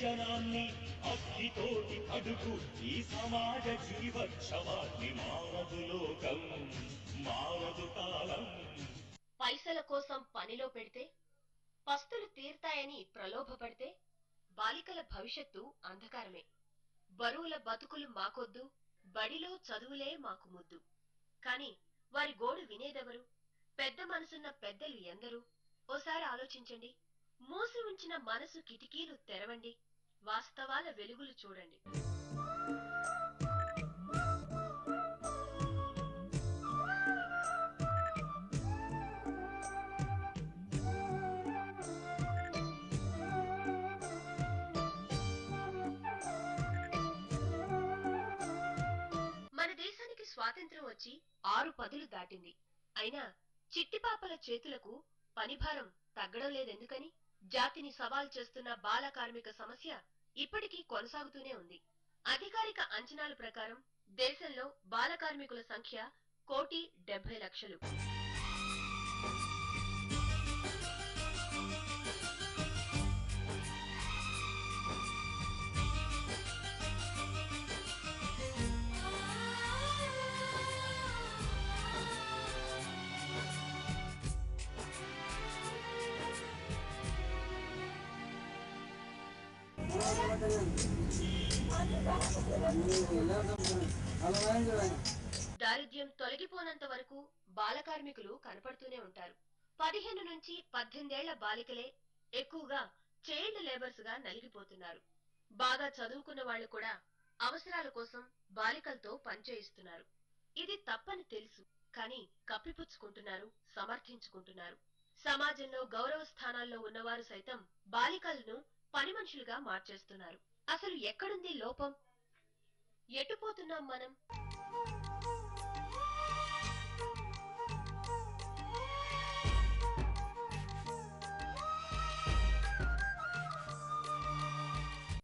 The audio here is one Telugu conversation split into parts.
జనాన్ని అగ్నితోటి కడుగు ఈ సమాజ జీవక్షవాన్ని మారదు లోకం మారదు కాలం. పైసల కోసం పనిలో పెడితే పస్తులు తీర్తాయని ప్రలోభపడితే బాలికల భవిష్యత్తు అంధకారమే. బరువుల బతుకులు మాకొద్దు, బడిలో చదువులే మాకు ముద్దు. కాని వారి గోడు వినేదెవరు? పెద్ద మనసున్న పెద్దలు ఎందరు? ఓసారి ఆలోచించండి. మూసి ఉంచిన మనసు కిటికీలు తెరవండి, వాస్తవాల వెలుగులు చూడండి. మన దేశానికి స్వాతంత్ర్యం వచ్చి 6 పదులు దాటింది. అయినా చిట్టిపాపల చేతులకు పనిభారం తగ్గడం లేదెందుకని? జాతిని సవాల్ చేస్తున్న బాల కార్మిక సమస్య ఇప్పటికీ కొనసాగుతూనే ఉంది. అధికారిక అంచనాల ప్రకారం దేశంలో బాల కార్మికుల సంఖ్య 1,70,00,000. దారిద్ర్యం తొలగిపోనంత వరకు బాల కార్మికులు కనపడుతూనే ఉంటారు. 15 నుంచి 18 ఏళ్ల బాలికలే ఎక్కువగా చైల్డ్ లేబర్స్ గా నలిగిపోతున్నారు. బాగా చదువుకున్న వాళ్లు కూడా అవసరాల కోసం బాలికలతో పనిచేయిస్తున్నారు. ఇది తప్పని తెలుసు, కానీ కప్పిపుచ్చుకుంటున్నారు, సమర్థించుకుంటున్నారు. సమాజంలో గౌరవ స్థానాల్లో ఉన్నవారు సైతం బాలికలను పని మనుషులుగా మార్చేస్తున్నారు. అసలు ఎక్కడుంది లోపం? ఎటుపోతున్నాం మనం?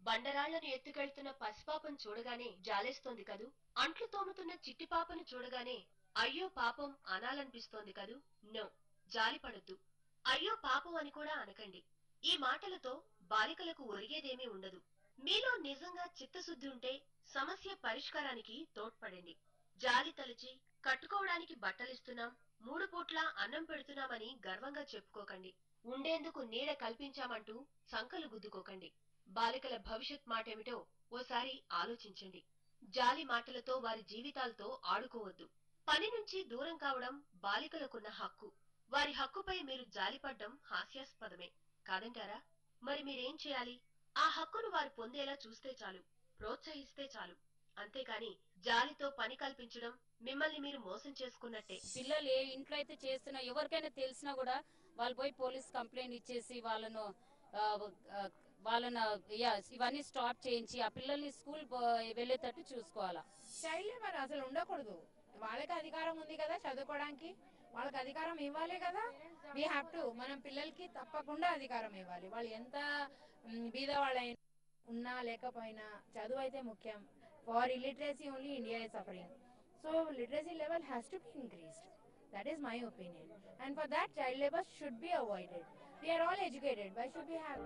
బండరాళ్లను ఎత్తుకెళ్తున్న పసిపాపను చూడగానే జాలేస్తోంది కదూ. అంట్లు తోముతున్న చిట్టిపాపను చూడగానే అయ్యో పాపం అనాలనిపిస్తోంది కదూ. నో, జాలిపడొద్దు. అయ్యో పాపం అని కూడా అనకండి. ఈ మాటలతో బాలికలకు ఒరిగేదేమీ ఉండదు. మీలో నిజంగా చిత్తశుద్ధి ఉంటే సమస్య పరిష్కారానికి తోడ్పడండి. జాలి తలచి కట్టుకోవడానికి బట్టలిస్తున్నాం, 3 పూట్ల అన్నం పెడుతున్నామని గర్వంగా చెప్పుకోకండి. ఉండేందుకు నీడ కల్పించామంటూ సంకలు గుద్దుకోకండి. బాలికల భవిష్యత్ మాటేమిటో ఓసారి ఆలోచించండి. జాలి మాటలతో వారి జీవితాలతో ఆడుకోవద్దు. పని నుంచి దూరం కావడం బాలికలకున్న హక్కు. వారి హక్కుపై మీరు జాలిపడ్డం హాస్యాస్పదమే కాదంటారా? మరి మీరేం చేయాలి? ఆ హక్కును వారు పొందేలా చూస్తే చాలు, ప్రోత్సహిస్తే చాలు. అంతేకాని జాలితో పని కల్పించడం మిమ్మల్ని మీరు మోసం చేసుకున్నట్టే. పిల్లలు ఏ ఇంట్లో అయితే చేస్తున్నా ఎవరికైనా తెలిసినా కూడా వాళ్ళు పోయి పోలీస్ కంప్లైంట్ ఇచ్చేసి వాళ్ళను ఇవన్నీ స్టాప్ చేయించి ఆ పిల్లల్ని స్కూల్ వెళ్లేటట్టు చూసుకోవాలా. చైల్డ్ లేబర్ అసలు ఉండకూడదు. వాళ్ళకి అధికారం ఉంది కదా చదువుకోవడానికి, వాళ్ళకి అధికారం ఇవ్వాలి కదా. వీ హ్యావ్ టు, మనం పిల్లలకి తప్పకుండా అధికారం ఇవ్వాలి. వాళ్ళు ఎంత బీద వాళ్ళైనా ఉన్నా లేకపోయినా చదువు అయితే ముఖ్యం. For illiteracy only India is suffering. So literacy level has to be increased. That is my opinion. And for that child labor should be avoided. We are all educated. Why should we have?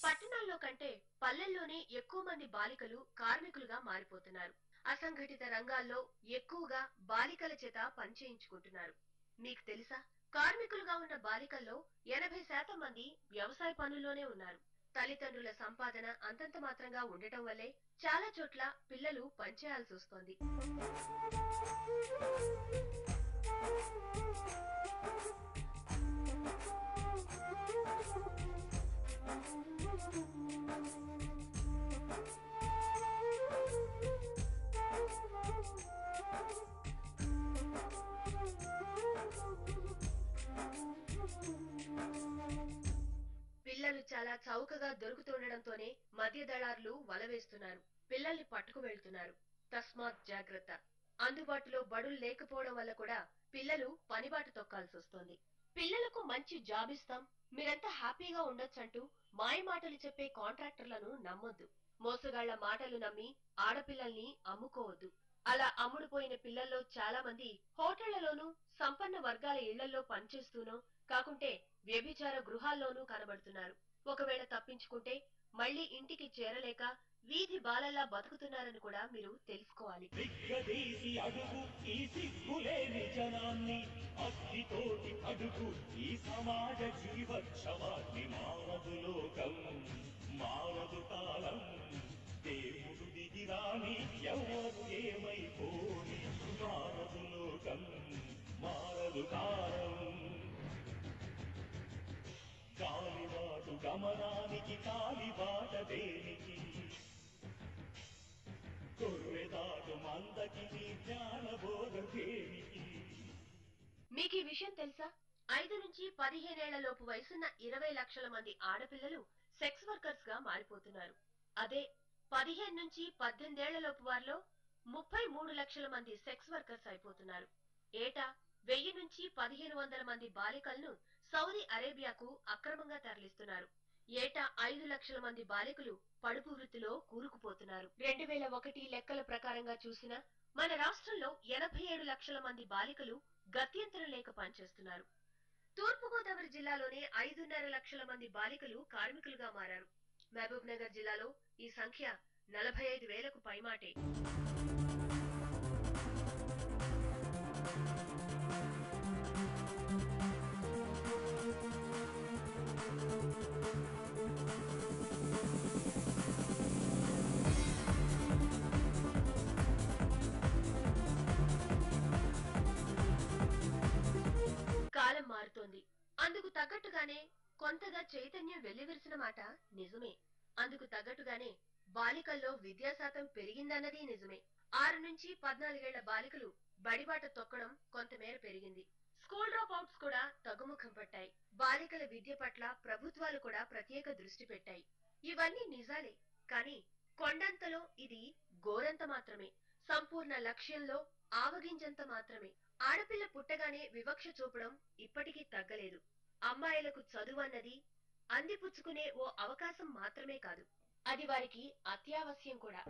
పట్టణాల్లో కంటే పల్లెల్లోనే ఎక్కువ మంది బాలికలు కార్మికులుగా మారిపోతున్నారు. అసంఘటిత రంగాల్లో ఎక్కువగా బాలికల చేత పనిచేయించుకుంటున్నారు. మీకు తెలుసా, కార్మికులుగా ఉన్న బాలికల్లో 80% మంది వ్యవసాయ పనుల్లోనే ఉన్నారు. తల్లిదండ్రుల సంపాదన అంతంత మాత్రంగా ఉండటం వల్లే చాలా చోట్ల పిల్లలు పనిచేయాల్సి వస్తోంది. పిల్లలు చాలా చౌకగా దొరుకుతుండటంతోనే మధ్య దళారులు వల వేస్తున్నారు, పిల్లల్ని పట్టుకు వెళ్తున్నారు. తస్మాత్ జాగ్రత్త. అందుబాటులో బడులు లేకపోవడం వల్ల కూడా పిల్లలు పనిబాటు తొక్కాల్సి వస్తోంది. పిల్లలకు మంచి జాబ్ ఇస్తాం, మీరంతా హ్యాపీగా ఉండొచ్చంటూ మాయ మాటలు చెప్పే కాంట్రాక్టర్లను నమ్మొద్దు. మోసగాళ్ల మాటలు నమ్మి ఆడపిల్లల్ని అమ్ముకోవద్దు. అలా అమ్ముడుపోయిన పిల్లల్లో చాలా మంది హోటళ్లలోనూ సంపన్న వర్గాల ఇళ్లలో పనిచేస్తూనో కాకుంటే వ్యభిచార గృహాల్లోనూ కనబడుతున్నారు. ఒకవేళ తప్పించుకుంటే మళ్లీ ఇంటికి చేరలేక వీధి బాలల్లా బతుకుతున్నారని కూడా మీరు తెలుసుకోవాలి. దిగ్గదేసి అడుగు ఈ సిగ్గులేని జనాన్ని, అగ్నితోటి అడుగు ఈ సమాజ జీవోత్సవాన్ని. మారదు లోకం, మారదు కాలం, దేవుడు దిగిరాని ఎవరు ఏమైపోని. మారదు లోకం, మారదు కాలం, కాలిబాటు గమనానికి కాలిబాట దేనికి, కొర్రెదాటు మందకి నీ జ్ఞానబోధ దేనికి. మీకు ఈ విషయం తెలుసా? 5 నుంచి 15 ఏళ్ల లోపు వయసున్న 20 లక్షల మంది ఆడపిల్లలు సెక్స్ వర్కర్స్ గా మారిపోతున్నారు. అదే 15 నుంచి 18 ఏళ్ల లోపు వారిలో 33 లక్షల మంది సెక్స్ వర్కర్స్ అయిపోతున్నారు. ఏటా 1000 నుంచి 1500 మంది బాలికలను సౌదీ అరేబియాకు అక్రమంగా తరలిస్తున్నారు. ఏటా 5 లక్షల మంది బాలికలు పడుపు వృత్తిలో కూరుకుపోతున్నారు. 2001 లెక్కల ప్రకారంగా చూసినా మన రాష్ట్రంలో 87 లక్షల మంది బాలికలు గత్యంతరం లేక పనిచేస్తున్నారు. తూర్పుగోదావరి జిల్లాలోనే 5.5 లక్షల మంది బాలికలు కార్మికులుగా మారారు. మహబూబ్ నగర్ జిల్లాలో ఈ సంఖ్య 45,000కు పైమాటే. కాలం మారుతోంది. అందుకు తగ్గట్టుగానే కొంతగా చైతన్యం వెల్లివిరిసిన మాట నిజమే. అందుకు తగ్గట్టుగానే బాలికల్లో విద్యా శాతం పెరిగిందన్నది నిజమే. 6 నుంచి 14 ఏళ్ల బాలికలు బడిబాట తొక్కడం కొంతమేర పెరిగింది. స్కూల్ డ్రాప్ అవుట్స్ కూడా తగ్గుముఖం పట్టాయి. బాలికల విద్య పట్ల ప్రభుత్వాలు కూడా ప్రత్యేక దృష్టి పెట్టాయి. ఇవన్నీ నిజాలే, కానీ కొండంతలో ఇది గోరంత మాత్రమే. సంపూర్ణ లక్ష్యంలో ఆవగింజంత మాత్రమే. ఆడపిల్ల పుట్టగానే వివక్ష చూపడం ఇప్పటికీ తగ్గలేదు. అమ్మాయిలకు చదువు అన్నది అందిపుచ్చుకునే ఓ అవకాశం మాత్రమే కాదు, అది వారికి అత్యావశ్యం కూడా.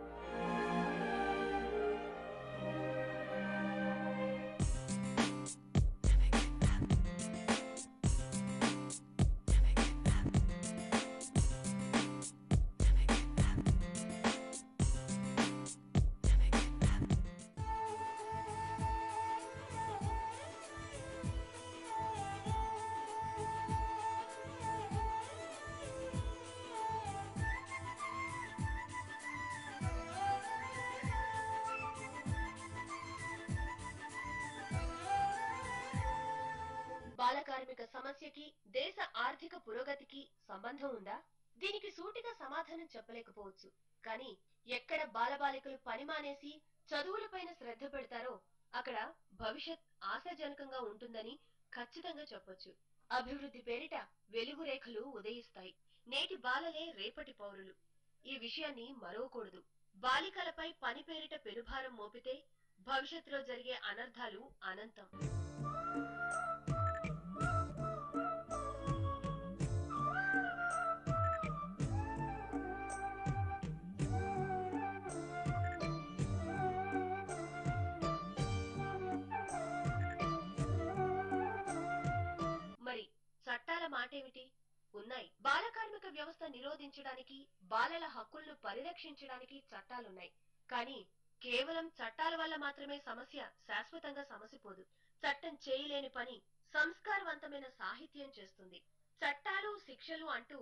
బాల కార్మిక సమస్యకి దేశ ఆర్థిక పురోగతికి సంబంధం ఉందా? దీనికి సూటిగా సమాధానం చెప్పలేకపోవచ్చు. కానీ ఎక్కడ బాలబాలికలు పని మానేసి చదువులపైన శ్రద్ధ పెడతారో అక్కడ భవిష్యత్ ఆశాజనకంగా ఉంటుందని ఖచ్చితంగా చెప్పొచ్చు. అభివృద్ధి పేరిట వెలుగు రేఖలు ఉదయిస్తాయి. నేటి బాలలే రేపటి పౌరులు. ఈ విషయాన్ని మరవకూడదు. బాలికలపై పని పేరిట పెనుభారం మోపితే భవిష్యత్తులో జరిగే అనర్థాలు అనంతం. మరి చట్టాల మాటేమిటి? ఉన్నాయి. బాల కార్మిక వ్యవస్థ నిరోధించడానికి, బాలల హక్కులను పరిరక్షించడానికి చట్టాలున్నాయి. కానీ కేవలం చట్టాల వల్ల మాత్రమే సమస్య శాశ్వతంగా సమసిపోదు. చట్టం చేయలేని పని సంస్కారవంతమైన సాహిత్యం చేస్తుంది. చట్టాలు, శిక్షలు అంటూ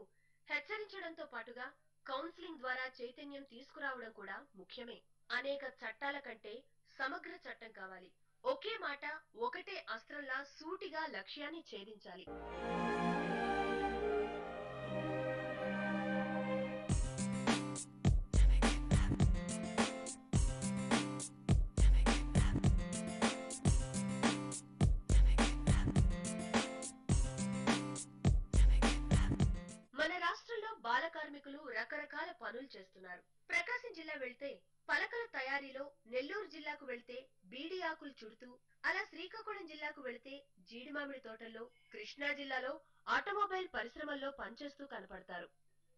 హెచ్చరించడంతో పాటుగా కౌన్సిలింగ్ ద్వారా చైతన్యం తీసుకురావడం కూడా ముఖ్యమే. అనేక చట్టాల కంటే సమగ్ర చట్టం కావాలి. ఒకే మాట, ఒకటే అస్త్రంలా సూటిగా లక్ష్యాన్ని ఛేదించాలి. మన రాష్ట్రంలో బాల కార్మికులు రకరకాల పనులు చేస్తున్నారు. ప్రకాశం జిల్లా వెళ్తే పలకల తయారీలో, నెల్లూరు జిల్లాకు వెళ్తే బీడి ఆకులు చుడుతూ, అలా శ్రీకాకుళం జిల్లాకు వెళ్తే జీడి మామిడి తోటల్లో, కృష్ణా జిల్లాలో ఆటోమొబైల్ పరిశ్రమల్లో పనిచేస్తూ కనపడతారు.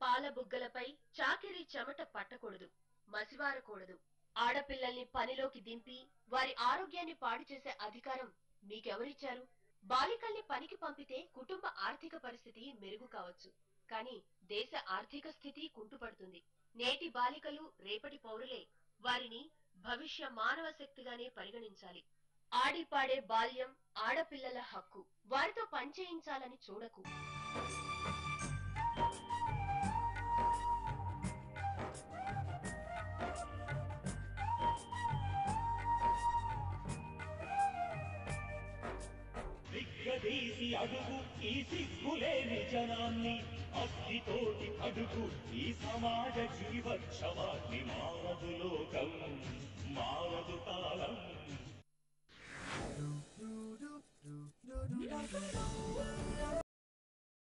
పాల బుగ్గలపై చాకిరీ చెమట పట్టకూడదు, మసివారకూడదు. ఆడపిల్లల్ని పనిలోకి దింపి వారి ఆరోగ్యాన్ని పాడు చేసే అధికారం మీకెవరిచ్చారు? బాలికల్ని పనికి పంపితే కుటుంబ ఆర్థిక పరిస్థితి మెరుగు కావచ్చు, కానీ దేశ ఆర్థిక స్థితి కుంటుపడుతుంది. నేటి బాలికలు రేపటి పౌరులే. వారిని భవిష్య మానవ శక్తిగానే పరిగణించాలి. ఆడిపాడే బాల్యం ఆడపిల్లల హక్కు. వారితో పనిచేయించాలని చూడకు. దిగ్గదేసి అడుగు ఈ సిగ్గులేని జనాన్ని, అగ్నితోటి అడుగు ఈ సమాజ జీవక్షవాన్ని. మారదు లోకం, మారదు కాలం.